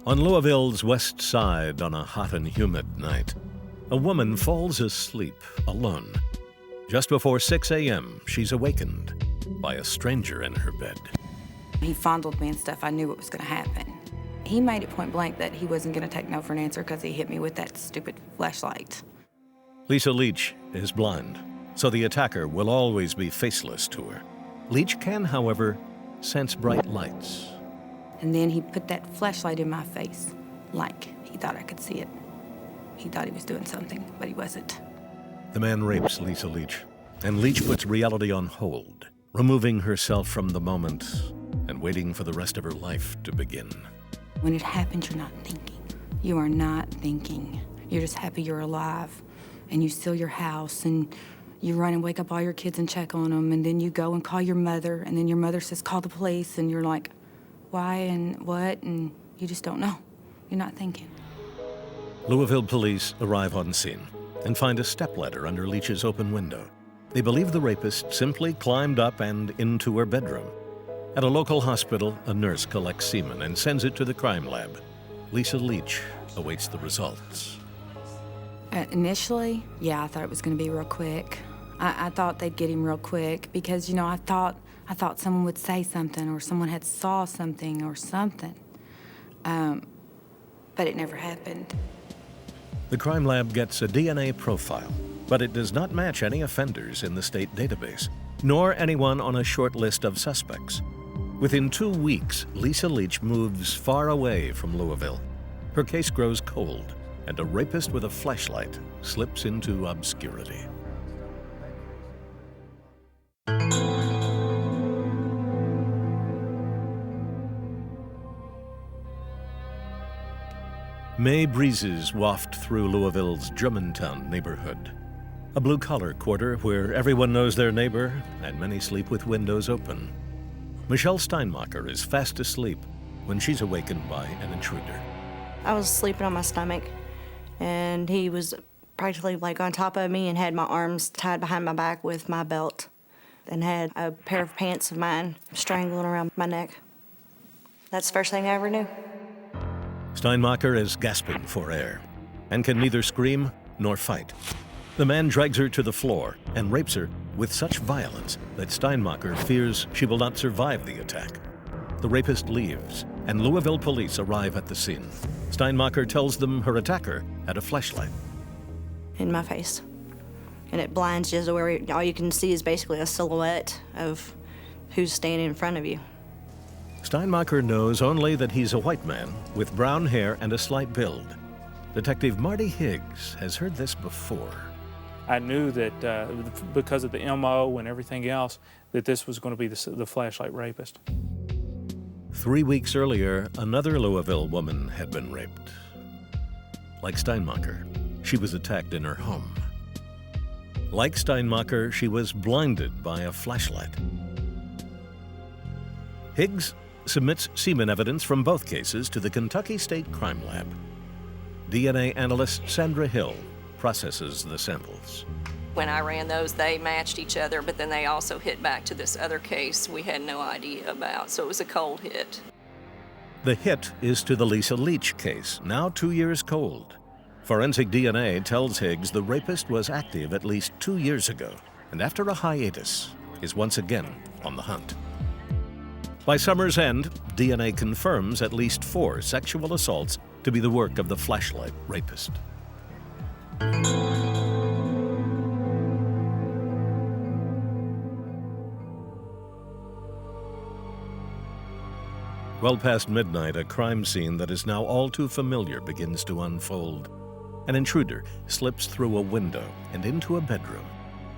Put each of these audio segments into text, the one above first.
On Louisville's west side on a hot and humid night, a woman falls asleep alone. Just before 6 a.m., she's awakened by a stranger in her bed. He fondled me and stuff. I knew what was going to happen. He made it point blank that he wasn't going to take no for an answer because he hit me with that stupid flashlight. Lisa Leach is blind, so the attacker will always be faceless to her. Leach can, however, sense bright lights. And then he put that flashlight in my face, like he thought I could see it. He thought he was doing something, but he wasn't. The man rapes Lisa Leach, and Leach puts reality on hold, removing herself from the moment and waiting for the rest of her life to begin. When it happens, you're not thinking. You are not thinking. You're just happy you're alive, and you steal your house, and you run and wake up all your kids and check on them, and then you go and call your mother, and then your mother says, call the police, and you're like, why and what, and you just don't know. You're not thinking. Louisville police arrive on scene and find a stepladder under Leach's open window. They believe the rapist simply climbed up and into her bedroom. At a local hospital, a nurse collects semen and sends it to the crime lab. Lisa Leach awaits the results. Initially, yeah, I thought it was going to be real quick. I thought they'd get him real quick because, you know, I thought someone would say something or someone had saw something or something. But it never happened. The crime lab gets a DNA profile, but it does not match any offenders in the state database, nor anyone on a short list of suspects. Within 2 weeks, Lisa Leach moves far away from Louisville. Her case grows cold, and a rapist with a flashlight slips into obscurity. May breezes waft through Louisville's Germantown neighborhood, a blue-collar quarter where everyone knows their neighbor and many sleep with windows open. Michelle Steinmacher is fast asleep when she's awakened by an intruder. I was sleeping on my stomach, and he was practically like on top of me and had my arms tied behind my back with my belt and had a pair of pants of mine strangling around my neck. That's the first thing I ever knew. Steinmacher is gasping for air and can neither scream nor fight. The man drags her to the floor and rapes her with such violence that Steinmacher fears she will not survive the attack. The rapist leaves, and Louisville police arrive at the scene. Steinmacher tells them her attacker had a flashlight. In my face. And it blinds just where all you can see is basically a silhouette of who's standing in front of you. Steinmacher knows only that he's a white man with brown hair and a slight build. Detective Marty Higgs has heard this before. I knew that because of the MO and everything else, that this was going to be the flashlight rapist. 3 weeks earlier, another Louisville woman had been raped. Like Steinmacher, she was attacked in her home. Like Steinmacher, she was blinded by a flashlight. Higgs submits semen evidence from both cases to the Kentucky State Crime Lab. DNA analyst Sandra Hill processes the samples. When I ran those, they matched each other, but then they also hit back to this other case we had no idea about, so it was a cold hit. The hit is to the Lisa Leach case, now 2 years cold. Forensic DNA tells Higgs the rapist was active at least 2 years ago, and after a hiatus, is once again on the hunt. By summer's end, DNA confirms at least 4 sexual assaults to be the work of the flashlight rapist. Well past midnight, a crime scene that is now all too familiar begins to unfold. An intruder slips through a window and into a bedroom,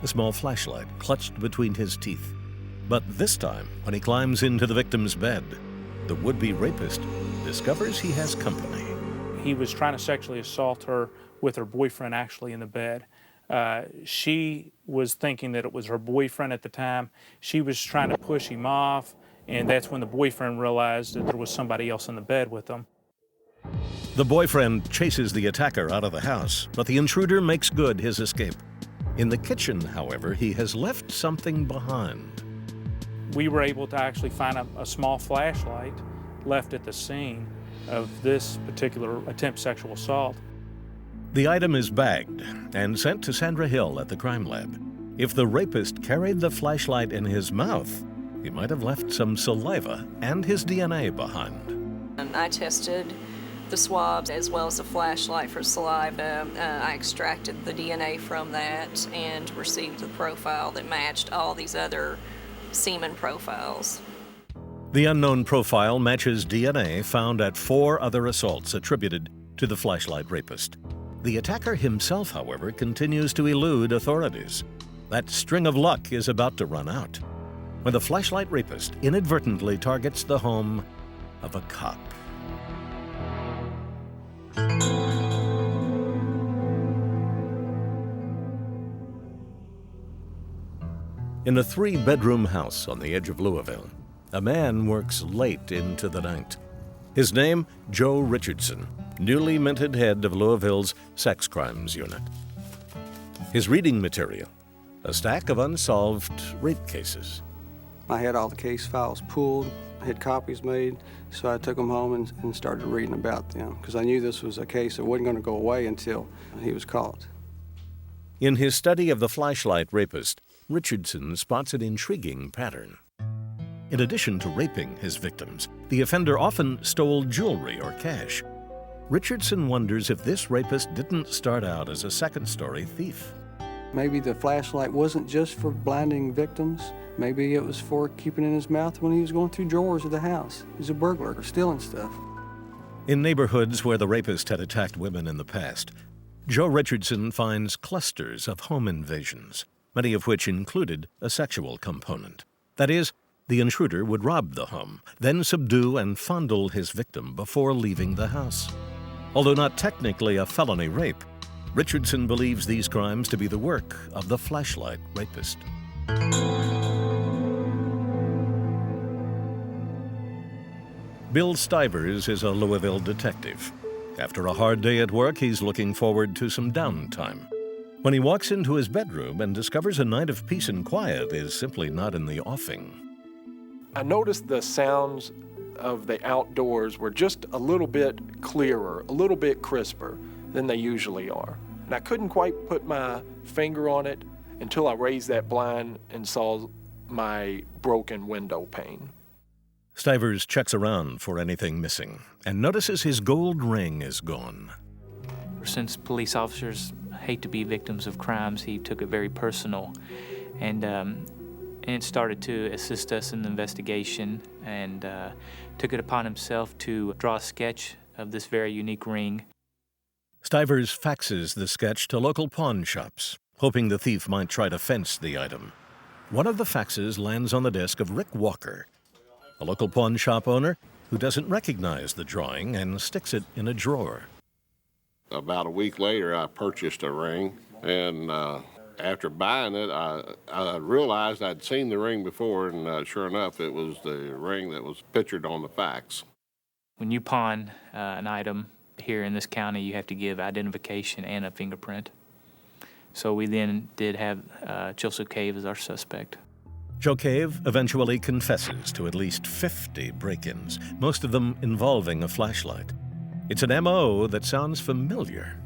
a small flashlight clutched between his teeth. But this time, when he climbs into the victim's bed, the would-be rapist discovers he has company. He was trying to sexually assault her with her boyfriend actually in the bed. She was thinking that it was her boyfriend at the time. She was trying to push him off, and that's when the boyfriend realized that there was somebody else in the bed with them. The boyfriend chases the attacker out of the house, but the intruder makes good his escape. In the kitchen, however, he has left something behind. We were able to actually find a small flashlight left at the scene, of this particular attempt sexual assault. The item is bagged and sent to Sandra Hill at the crime lab. If the rapist carried the flashlight in his mouth, he might have left some saliva and his DNA behind. And I tested the swabs as well as the flashlight for saliva. I extracted the DNA from that and received the profile that matched all these other semen profiles. The unknown profile matches DNA found at 4 other assaults attributed to the flashlight rapist. The attacker himself, however, continues to elude authorities. That string of luck is about to run out when the flashlight rapist inadvertently targets the home of a cop. In a 3-bedroom house on the edge of Louisville, a man works late into the night. His name, Joe Richardson, newly minted head of Louisville's sex crimes unit. His reading material, a stack of unsolved rape cases. I had all the case files pulled, had copies made, so I took them home and started reading about them, because I knew this was a case that wasn't going to go away until he was caught. In his study of the flashlight rapist, Richardson spots an intriguing pattern. In addition to raping his victims, the offender often stole jewelry or cash. Richardson wonders if this rapist didn't start out as a second-story thief. Maybe the flashlight wasn't just for blinding victims. Maybe it was for keeping in his mouth when he was going through drawers of the house. He's a burglar or stealing stuff. In neighborhoods where the rapist had attacked women in the past, Joe Richardson finds clusters of home invasions, many of which included a sexual component. That is, the intruder would rob the home, then subdue and fondle his victim before leaving the house. Although not technically a felony rape, Richardson believes these crimes to be the work of the flashlight rapist. Bill Stivers is a Louisville detective. After a hard day at work, he's looking forward to some downtime. When he walks into his bedroom and discovers a night of peace and quiet is simply not in the offing. I noticed the sounds of the outdoors were just a little bit clearer, a little bit crisper than they usually are. And I couldn't quite put my finger on it until I raised that blind and saw my broken window pane. Stivers checks around for anything missing and notices his gold ring is gone. Since police officers hate to be victims of crimes, he took it very personal and started to assist us in the investigation and took it upon himself to draw a sketch of this very unique ring. Stivers faxes the sketch to local pawn shops, hoping the thief might try to fence the item. One of the faxes lands on the desk of Rick Walker, a local pawn shop owner who doesn't recognize the drawing and sticks it in a drawer. About a week later, I purchased a ring, and after buying it, I realized I'd seen the ring before, and sure enough, it was the ring that was pictured on the fax. When you pawn an item here in this county, you have to give identification and a fingerprint. So we then did have Joseph Cave as our suspect. Joe Cave eventually confesses to at least 50 break-ins, most of them involving a flashlight. It's an M.O. that sounds familiar.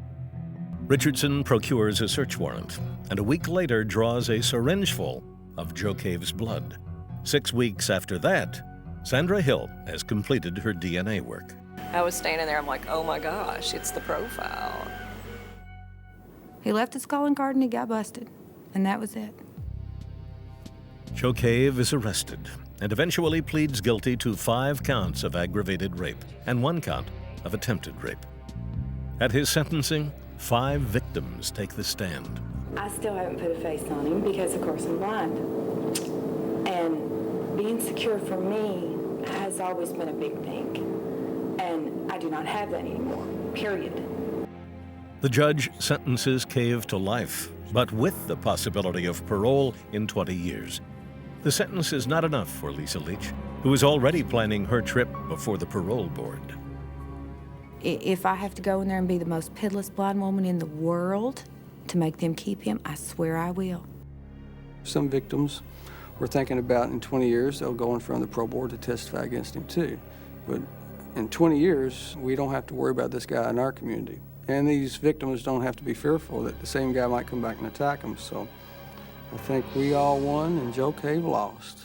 Richardson procures a search warrant, and a week later draws a syringe full of Joe Cave's blood. 6 weeks after that, Sandra Hill has completed her DNA work. I was standing there, I'm like, oh my gosh, it's the profile. He left his calling card and he got busted, and that was it. Joe Cave is arrested and eventually pleads guilty to 5 counts of aggravated rape and 1 count of attempted rape. At his sentencing, 5 victims take the stand. I still haven't put a face on him because, of course, I'm blind. And being secure for me has always been a big thing. And I do not have that anymore, period. The judge sentences Cave to life, but with the possibility of parole in 20 years. The sentence is not enough for Lisa Leach, who is already planning her trip before the parole board. If I have to go in there and be the most pitiless blind woman in the world to make them keep him, I swear I will. Some victims we're thinking about in 20 years, they'll go in front of the parole board to testify against him too. But in 20 years, we don't have to worry about this guy in our community. And these victims don't have to be fearful that the same guy might come back and attack them. So I think we all won and Joe Cave lost.